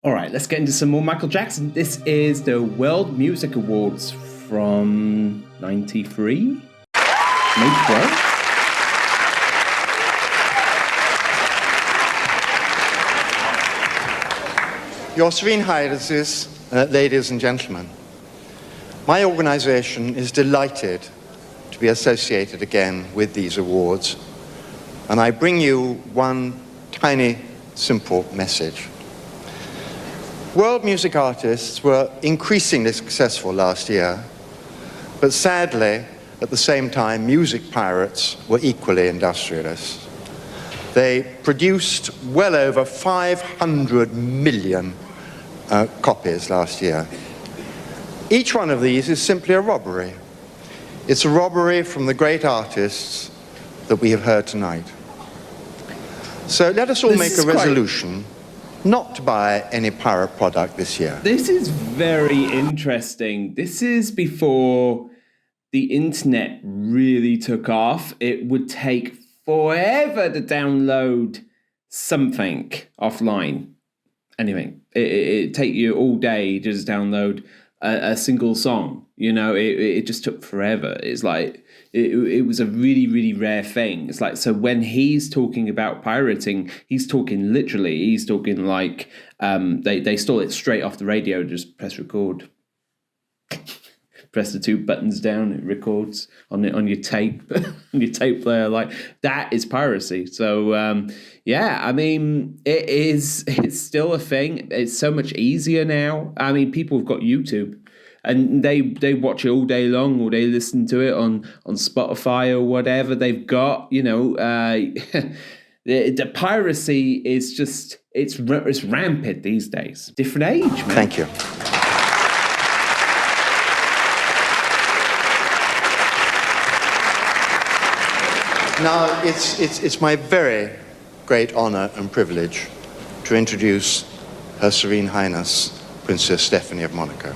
All right, let's get into some more Michael Jackson. This is the World Music Awards from 93, May 12th. Your Serene Highnesses, ladies and gentlemen, my organization is delighted to be associated again with these awards, and I bring you one tiny, simple message. World music artists were increasingly successful last year, but sadly, at the same time, music pirates were equally industrialists. They produced well over 500 million copies last year. Each one of these is simply a robbery. It's a robbery from the great artists that we have heard tonight. So let us all make a resolution not to buy any pirate product this year. This is very interesting. This is before the internet really took off. It would take forever to download something offline. Anyway, it'd take you all day to just download a single song. You know, it just took forever. It's like, it was a really, really rare thing. It's like, so when he's talking about pirating, he's talking literally. He's talking like they stole it straight off the radio, just press record. Press the two buttons down, it records on your tape, on your tape player. Like, that is piracy. So, yeah, I mean, it's still a thing. It's so much easier now. I mean, people have got YouTube. And they watch it all day long, or they listen to it on Spotify or whatever they've got. You know, the piracy is just it's rampant these days. Different age, man. Thank you. Now it's my very great honor and privilege to introduce Her Serene Highness Princess Stephanie of Monaco.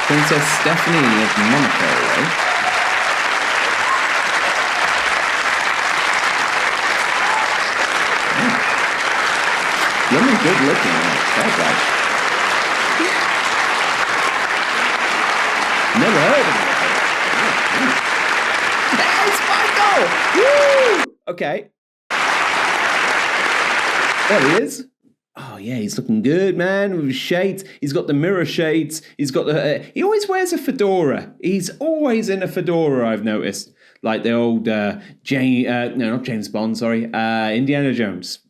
Princess Stephanie of Monaco, right? Women good looking, that's right. Never heard of it. There's Michael! Woo! Okay. There he is. Oh, yeah, he's looking good, man, with his shades. He's got the mirror shades. He's got the... he always wears a fedora. He's always in a fedora, I've noticed. Like the old no, not James Bond, sorry. Indiana Jones.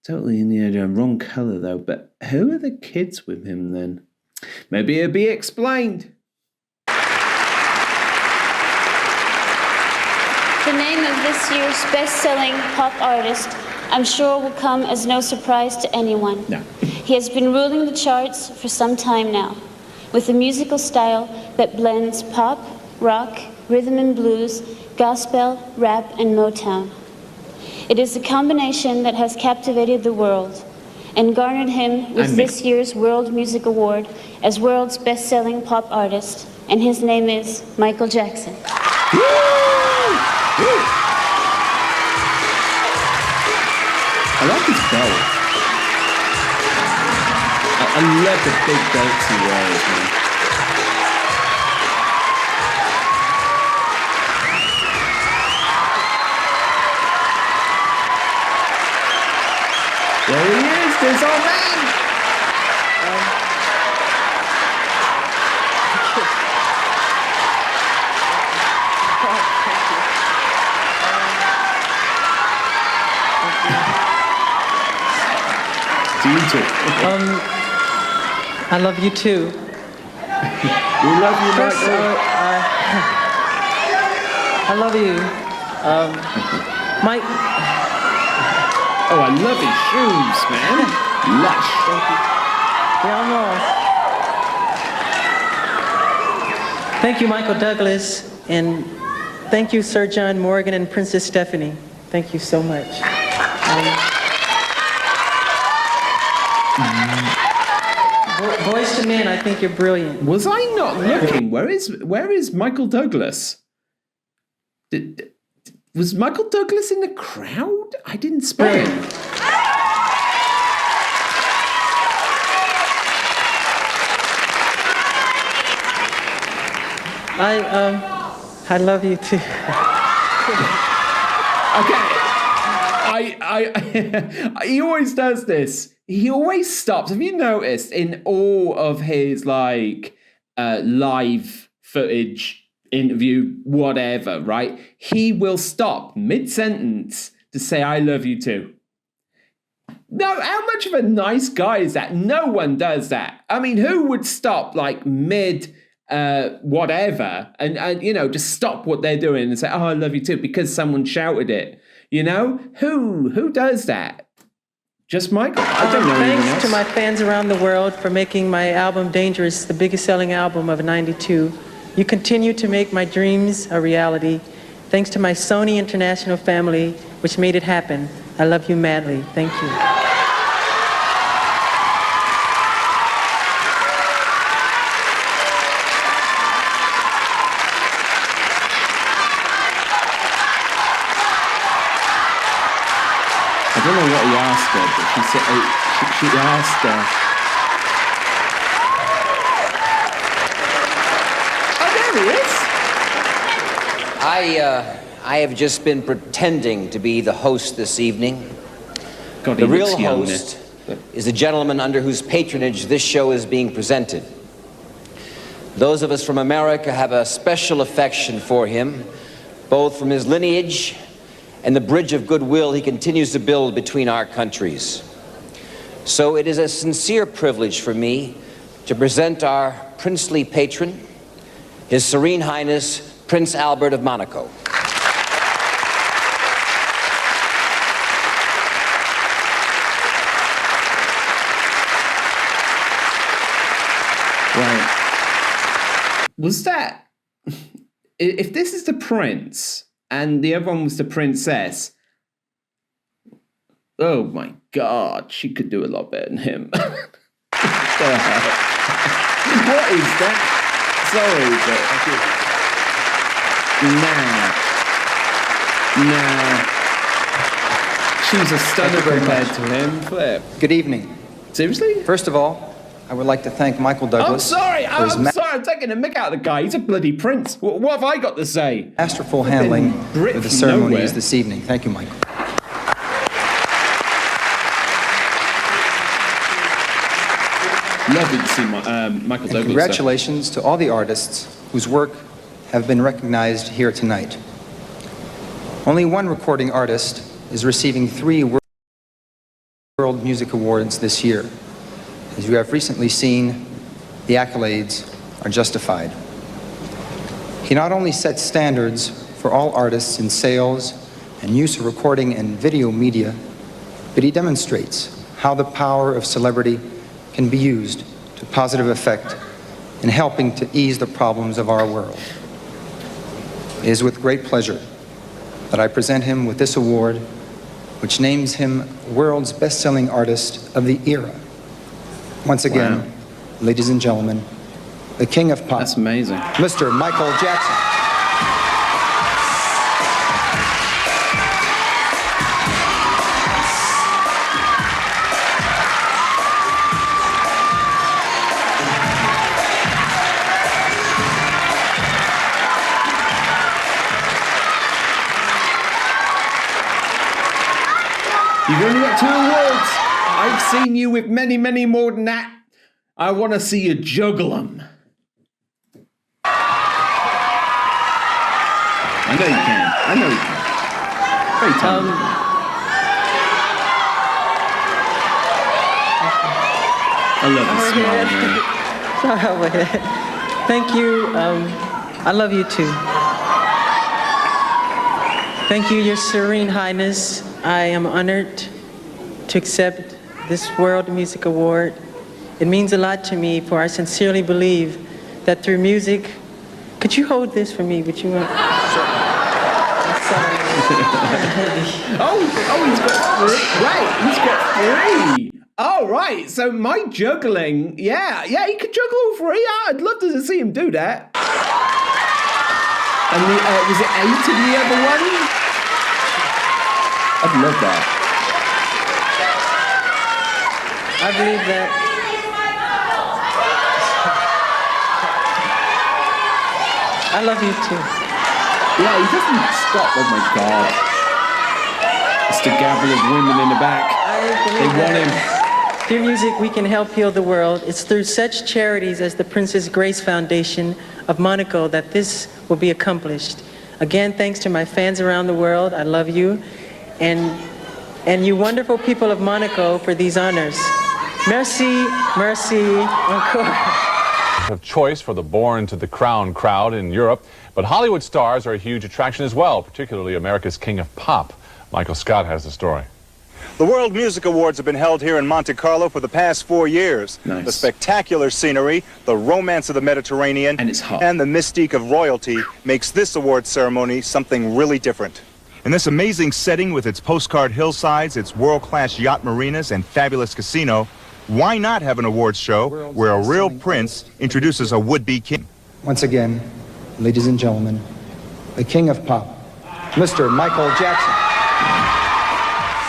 Totally Indiana Jones. Wrong colour, though. But who are the kids with him, then? Maybe it'll be explained. The name of this year's best-selling pop artist, I'm sure, will come as no surprise to anyone. No. He has been ruling the charts for some time now, with a musical style that blends pop, rock, rhythm and blues, gospel, rap, and Motown. It is a combination that has captivated the world and garnered him with this year's World Music Award as world's best-selling pop artist, and his name is Michael Jackson. I like his belt. I love the big belts he wears, man. There he is, there's our man! I love you too. We love you, Michael. I love you. Mike. Oh, I love his shoes, man. Lush. Yeah, I know. Thank you, Michael Douglas, and thank you, Sir John Morgan and Princess Stephanie. Thank you so much. Boys to men, I think you're brilliant. Was I not looking? Where is Michael Douglas? Was Michael Douglas in the crowd? I didn't spot him. I love you too. Okay. He always does this. He always stops. Have you noticed in all of his live footage, interview, whatever, right? He will stop mid-sentence to say, I love you too. No, how much of a nice guy is that? No one does that. I mean, who would stop mid whatever and just stop what they're doing and say, oh, I love you too, because someone shouted it? Who does that? Just Michael? I don't know. Thanks to my fans around the world for making my album Dangerous the biggest selling album of '92. You continue to make my dreams a reality. Thanks to my Sony International family, which made it happen. I love you madly. Thank you. I don't know what he asked her, but she said she asked her. Oh, there he is. I have just been pretending to be the host this evening. God, the real host is the gentleman under whose patronage this show is being presented. Those of us from America have a special affection for him, both from his lineage and the bridge of goodwill he continues to build between our countries. So it is a sincere privilege for me to present our princely patron, His Serene Highness, Prince Albert of Monaco. Right. Was that... If this is the prince and the other one was the princess, oh my God, she could do a lot better than him. What is that? Sorry, but... Nah. She's a stunner compared to him. Flip. Good evening. Seriously? First of all, I would like to thank Michael Douglas. I'm sorry, I'm taking a mick out of the guy. He's a bloody prince. What have I got to say? Masterful handling of the ceremonies this evening. Thank you, Michael. Lovely to see Michael Douglas. Congratulations to all the artists whose work have been recognized here tonight. Only one recording artist is receiving 3 World Music Awards this year. As you have recently seen, the accolades are justified. He not only sets standards for all artists in sales and use of recording and video media, but he demonstrates how the power of celebrity can be used to positive effect in helping to ease the problems of our world. It is with great pleasure that I present him with this award, which names him World's Best-Selling Artist of the Era. Once again, wow. Ladies and gentlemen, the King of Pop. That's amazing. Mr. Michael Jackson. You've only got 2 awards. I've seen you with many, many more than that. I want to see you juggle them. I know you can. Very talented. I love the smile, man. Thank you. I love you too. Thank you, Your Serene Highness. I am honored to accept this World Music Award. It means a lot to me, for I sincerely believe that through music... Could you hold this for me? Would you want... Sure. I'm sorry. He's got 3. Right, he's got 3. Oh, right. So my juggling... Yeah, he could juggle all 3. I'd love to see him do that. And was it 8 in the other one? I'd love that. I believe that. I love you too. Yeah, he doesn't stop. Oh my God. It's the gabble of women in the back. They want him. Through music, we can help heal the world. It's through such charities as the Princess Grace Foundation of Monaco that this will be accomplished. Again, thanks to my fans around the world. I love you. And you wonderful people of Monaco for these honors. Merci, merci, encore. Of choice for the Born to the Crown crowd in Europe, but Hollywood stars are a huge attraction as well, particularly America's King of Pop. Michael Scott has the story. The World Music Awards have been held here in Monte Carlo for the past 4 years. Nice. The spectacular scenery, the romance of the Mediterranean, And it's hot. and the mystique of royalty makes this award ceremony something really different. In this amazing setting with its postcard hillsides, its world-class yacht marinas, and fabulous casino, why not have an awards show where a real prince introduces a would-be king? Once again, ladies and gentlemen, the King of Pop, Mr. Michael Jackson.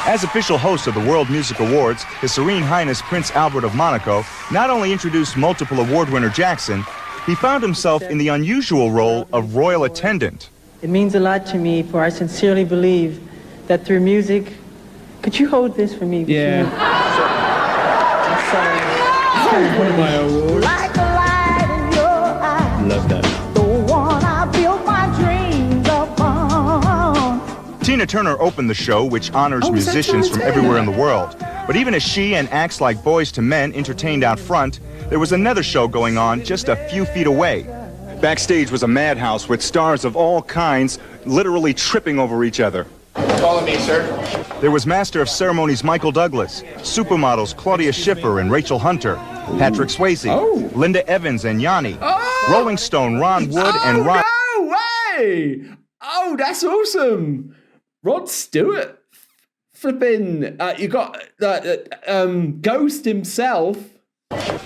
As official host of the World Music Awards, His Serene Highness Prince Albert of Monaco not only introduced multiple award winner Jackson, he found himself in the unusual role of royal attendant. It means a lot to me, for I sincerely believe that through music. Could you hold this for me? Yeah. I'm sorry. One of my awards. Like a light in your eyes, Love that. the one I built my dreams upon. Tina Turner opened the show, which honors Oh, is that musicians Tina from Turner? everywhere in the world. But even as she and acts like Boys to Men entertained out front, there was another show going on just a few feet away. Backstage was a madhouse with stars of all kinds literally tripping over each other. Follow me, sir. There was Master of Ceremonies Michael Douglas, supermodels Claudia Schiffer and Rachel Hunter, Patrick Swayze, Oh. Linda Evans and Yanni, Oh. Rolling Stone Ron Wood and Ron... No way! Oh, that's awesome. Rod Stewart. Flipping. You got Ghost himself.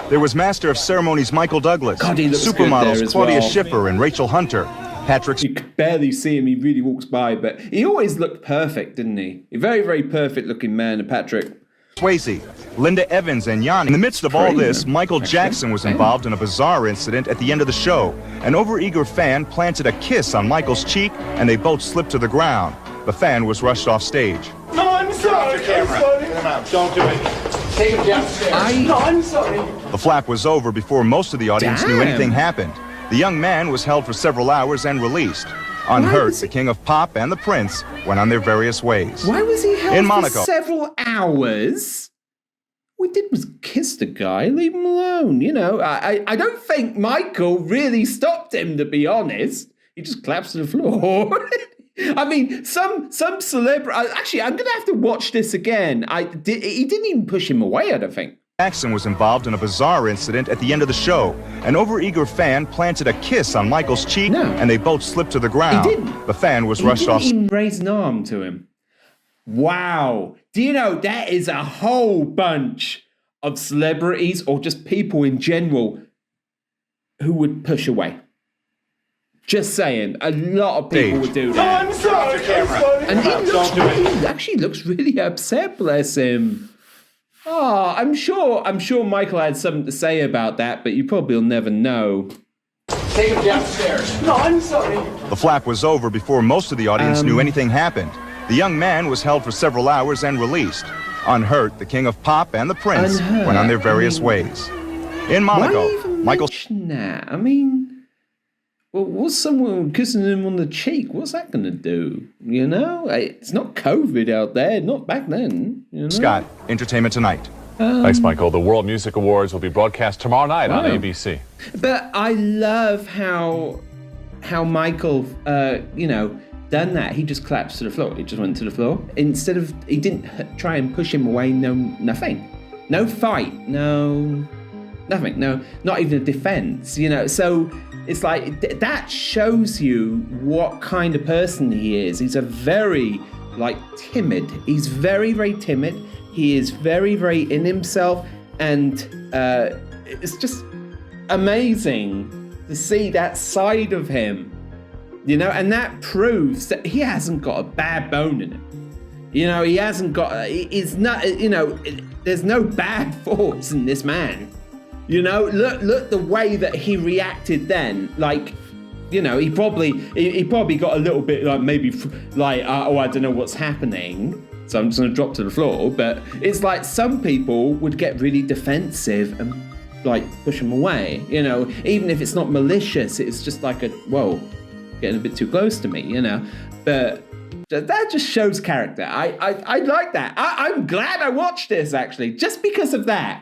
There was Master of Ceremonies Michael Douglas, God, he looks good there supermodels as Claudia well. Schiffer and Rachel Hunter, Patrick... You could barely see him. He really walks by, but he always looked perfect, didn't he? A very, very perfect looking man, Patrick. Swayze, Linda Evans, and Yanni. In the midst of all this, Michael Jackson was involved in a bizarre incident at the end of the show. An overeager fan planted a kiss on Michael's cheek, and they both slipped to the ground. The fan was rushed off stage. No, I'm sorry. Get him out. Don't do it. Take him downstairs. No, I'm sorry. The flap was over before most of the audience knew Damn. anything happened. The young man was held for several hours and released. Unhurt, was the King of Pop and the Prince went on their various ways. Why was he held In for Monaco. several hours? All he did was kiss the guy, leave him alone. You know, I don't think Michael really stopped him, to be honest. He just collapsed to the floor. I mean, some celebrity... Actually, I'm going to have to watch this again. He didn't even push him away, I don't think. Jackson was involved in a bizarre incident at the end of the show. An overeager fan planted a kiss on Michael's cheek, No. and they both slipped to the ground. He didn't. The fan was He rushed didn't off. even raise an arm to him. Wow. Do you know, that is a whole bunch of celebrities or just people in general who would push away. Just saying, a lot of people would do No, that. I'm sorry. I'm sorry. And Don't do it. he actually looks really upset, bless him. Oh, I'm sure Michael had something to say about that, but you probably will never know. Take him downstairs. No, I'm sorry. The flap was over before most of the audience knew anything happened. The young man was held for several hours and released. Unhurt, the King of Pop and the Prince Unhurt, went on their various ways. In Monaco, Why even Michael... mention that? I mean, well, what's someone kissing him on the cheek? What's that going to do? You know, it's not COVID out there, not back then. You know? Scott, Entertainment Tonight. Thanks, Michael. The World Music Awards will be broadcast tomorrow night on Wow. ABC. But I love how Michael, done that. He just collapsed to the floor. He just went to the floor. Instead of, he didn't try and push him away. No, nothing. No fight. No, nothing. No, not even a defense. You know, so it's like that shows you what kind of person he is. He's a very timid. He's very, very timid. He is very, very in himself, and it's just amazing to see that side of him, you know, and that proves that he hasn't got a bad bone in him. You know, he hasn't got, he's not, you know, there's no bad thoughts in this man. You know, look the way that he reacted then. Like, you know, he probably got a little bit like maybe like, oh, I don't know what's happening, so I'm just gonna drop to the floor. But it's like some people would get really defensive and like push him away. You know, even if it's not malicious, it's just like whoa, getting a bit too close to me. You know, but that just shows character. I like that. I'm glad I watched this actually, just because of that.